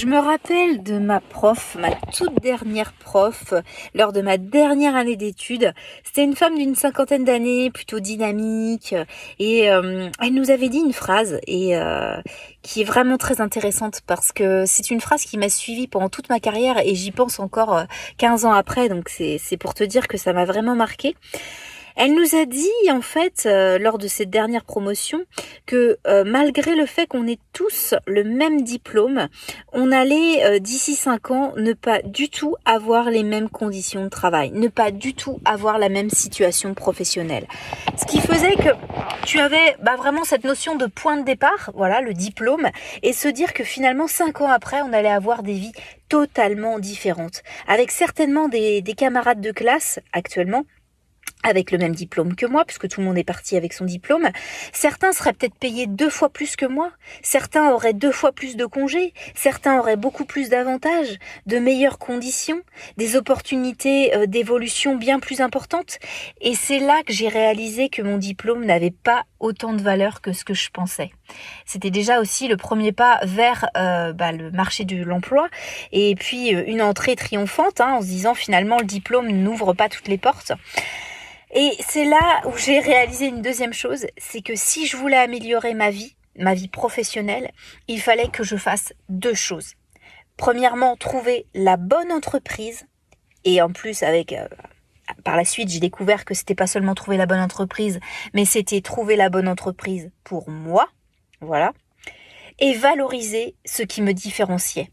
Je me rappelle de ma prof, ma toute dernière prof, lors de ma dernière année d'études. C'était une femme d'une cinquantaine d'années, plutôt dynamique, et elle nous avait dit une phrase qui est vraiment très intéressante parce que c'est une phrase qui m'a suivie pendant toute ma carrière et j'y pense encore 15 ans après, donc c'est pour te dire que ça m'a vraiment marquée. Elle nous a dit, en fait, lors de cette dernière promotion, que malgré le fait qu'on ait tous le même diplôme, on allait, d'ici 5 ans, ne pas du tout avoir les mêmes conditions de travail, ne pas du tout avoir la même situation professionnelle. Ce qui faisait que tu avais vraiment cette notion de point de départ, voilà, le diplôme, et se dire que finalement, 5 ans après, on allait avoir des vies totalement différentes, avec certainement des camarades de classe actuellement, avec le même diplôme que moi, puisque tout le monde est parti avec son diplôme. Certains seraient peut-être payés 2 fois plus que moi. Certains auraient 2 fois plus de congés. Certains auraient beaucoup plus d'avantages, de meilleures conditions, des opportunités d'évolution bien plus importantes. Et c'est là que j'ai réalisé que mon diplôme n'avait pas autant de valeur que ce que je pensais. C'était déjà aussi le premier pas vers le marché de l'emploi et puis une entrée triomphante, en se disant finalement le diplôme n'ouvre pas toutes les portes. Et c'est là où j'ai réalisé une deuxième chose, c'est que si je voulais améliorer ma vie professionnelle, il fallait que je fasse 2 choses. Premièrement, trouver la bonne entreprise, et en plus par la suite, j'ai découvert que c'était pas seulement trouver la bonne entreprise, mais c'était trouver la bonne entreprise pour moi, voilà, et valoriser ce qui me différenciait.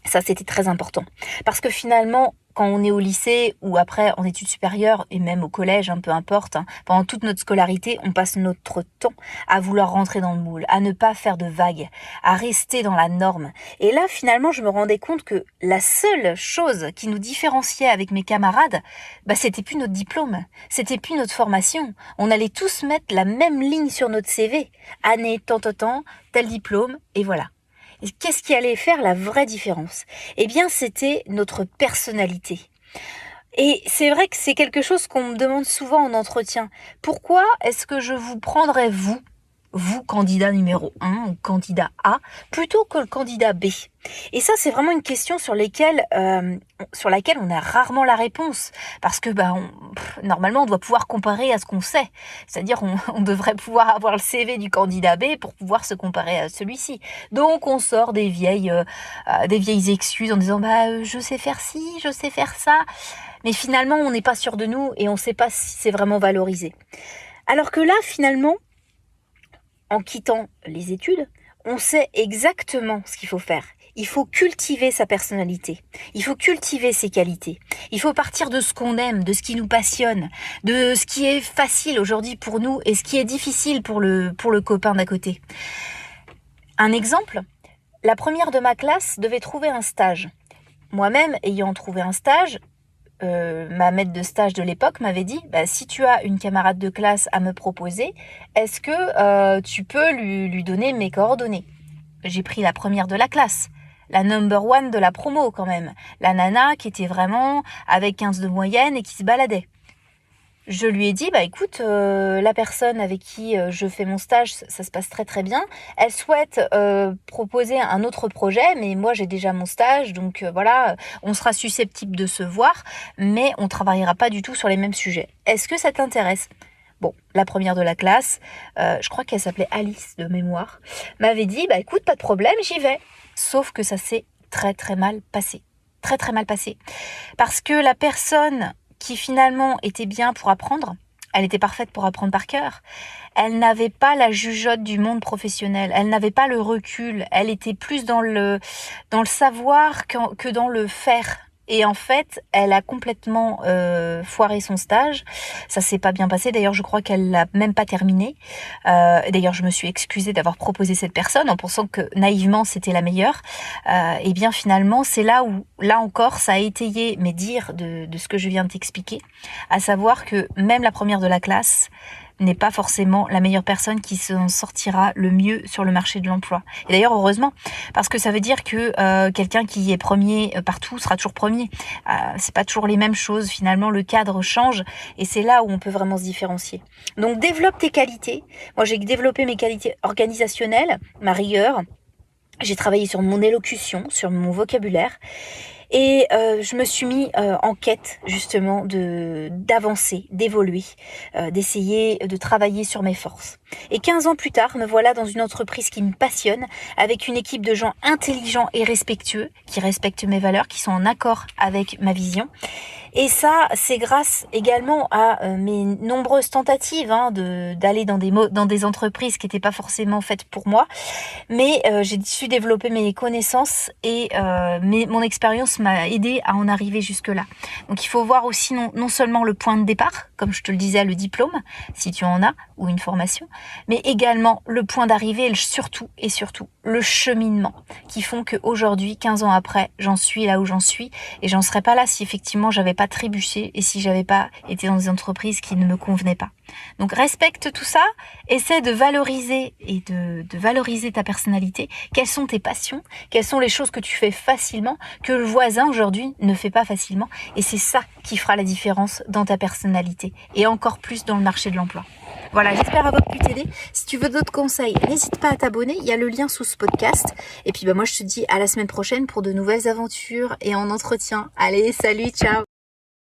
Ça, c'était très important. Parce que finalement, quand on est au lycée ou après en études supérieures et même au collège, peu importe, pendant toute notre scolarité, on passe notre temps à vouloir rentrer dans le moule, à ne pas faire de vagues, à rester dans la norme. Et là, finalement, je me rendais compte que la seule chose qui nous différenciait avec mes camarades, c'était plus notre diplôme, c'était plus notre formation. On allait tous mettre la même ligne sur notre CV. Année, tant, tel diplôme, et voilà. Et qu'est-ce qui allait faire la vraie différence ? Eh bien, c'était notre personnalité. Et c'est vrai que c'est quelque chose qu'on me demande souvent en entretien. Pourquoi est-ce que je vous prendrais vous, candidat numéro 1 ou candidat A, plutôt que le candidat B ? Et ça, c'est vraiment une question sur laquelle on a rarement la réponse. Parce que normalement, on doit pouvoir comparer à ce qu'on sait. C'est-à-dire, on devrait pouvoir avoir le CV du candidat B pour pouvoir se comparer à celui-ci. Donc, on sort des vieilles excuses en disant je sais faire ci, je sais faire ça. Mais finalement, on n'est pas sûr de nous et on ne sait pas si c'est vraiment valorisé. Alors que là, finalement, en quittant les études, on sait exactement ce qu'il faut faire. Il faut cultiver sa personnalité. Il faut cultiver ses qualités. Il faut partir de ce qu'on aime, de ce qui nous passionne, de ce qui est facile aujourd'hui pour nous et ce qui est difficile pour le copain d'à côté. Un exemple, la première de ma classe devait trouver un stage. Moi-même, ayant trouvé un stage, ma maître de stage de l'époque m'avait dit si tu as une camarade de classe à me proposer, est-ce que tu peux lui donner mes coordonnées ? J'ai pris la première de la classe, la number one de la promo quand même, la nana qui était vraiment avec 15 de moyenne et qui se baladait. Je lui ai dit, écoute, la personne avec qui je fais mon stage, ça se passe très très bien. Elle souhaite proposer un autre projet, mais moi j'ai déjà mon stage, donc voilà, on sera susceptible de se voir, mais on travaillera pas du tout sur les mêmes sujets. Est-ce que ça t'intéresse ? Bon, la première de la classe, je crois qu'elle s'appelait Alice de mémoire, m'avait dit, écoute, pas de problème, j'y vais. Sauf que ça s'est très très mal passé. Très très mal passé. Parce que la personne qui finalement était bien pour apprendre, elle était parfaite pour apprendre par cœur, elle n'avait pas la jugeote du monde professionnel, elle n'avait pas le recul, elle était plus dans le savoir que dans le faire. Et en fait, elle a complètement foiré son stage. Ça s'est pas bien passé. D'ailleurs, je crois qu'elle l'a même pas terminé. D'ailleurs, je me suis excusée d'avoir proposé cette personne en pensant que naïvement c'était la meilleure. Et bien finalement, c'est là où, là encore, ça a étayé mes dires de ce que je viens de t'expliquer, à savoir que même la première de la classe n'est pas forcément la meilleure personne qui s'en sortira le mieux sur le marché de l'emploi. Et d'ailleurs, heureusement, parce que ça veut dire que quelqu'un qui est premier partout sera toujours premier. C'est pas toujours les mêmes choses. Finalement, le cadre change et c'est là où on peut vraiment se différencier. Donc, développe tes qualités. Moi, j'ai développé mes qualités organisationnelles, ma rigueur, J'ai travaillé sur mon élocution, sur mon vocabulaire. Et je me suis mis en quête justement d'avancer, d'évoluer, d'essayer de travailler sur mes forces. Et 15 ans plus tard, me voilà dans une entreprise qui me passionne, avec une équipe de gens intelligents et respectueux, qui respectent mes valeurs, qui sont en accord avec ma vision. Et ça, c'est grâce également à mes nombreuses tentatives d'aller dans des entreprises qui n'étaient pas forcément faites pour moi. Mais j'ai su développer mes connaissances et mon expérience m'a aidé à en arriver jusque-là. Donc il faut voir aussi non seulement le point de départ, comme je te le disais, le diplôme, si tu en as, ou une formation, mais également le point d'arrivée et surtout le cheminement qui font qu'aujourd'hui, 15 ans après, j'en suis là où j'en suis et j'en serais pas là si effectivement j'avais pas trébuché et si j'avais pas été dans des entreprises qui ne me convenaient pas. Donc respecte tout ça, essaie de valoriser et de valoriser ta personnalité. Quelles sont tes passions? Quelles sont les choses que tu fais facilement, que le voisin aujourd'hui ne fait pas facilement? Et c'est ça qui fera la différence dans ta personnalité et encore plus dans le marché de l'emploi. Voilà, j'espère avoir pu t'aider. Si tu veux d'autres conseils, n'hésite pas à t'abonner. Il y a le lien sous ce podcast. Et puis moi, je te dis à la semaine prochaine pour de nouvelles aventures et en entretien. Allez, salut, ciao!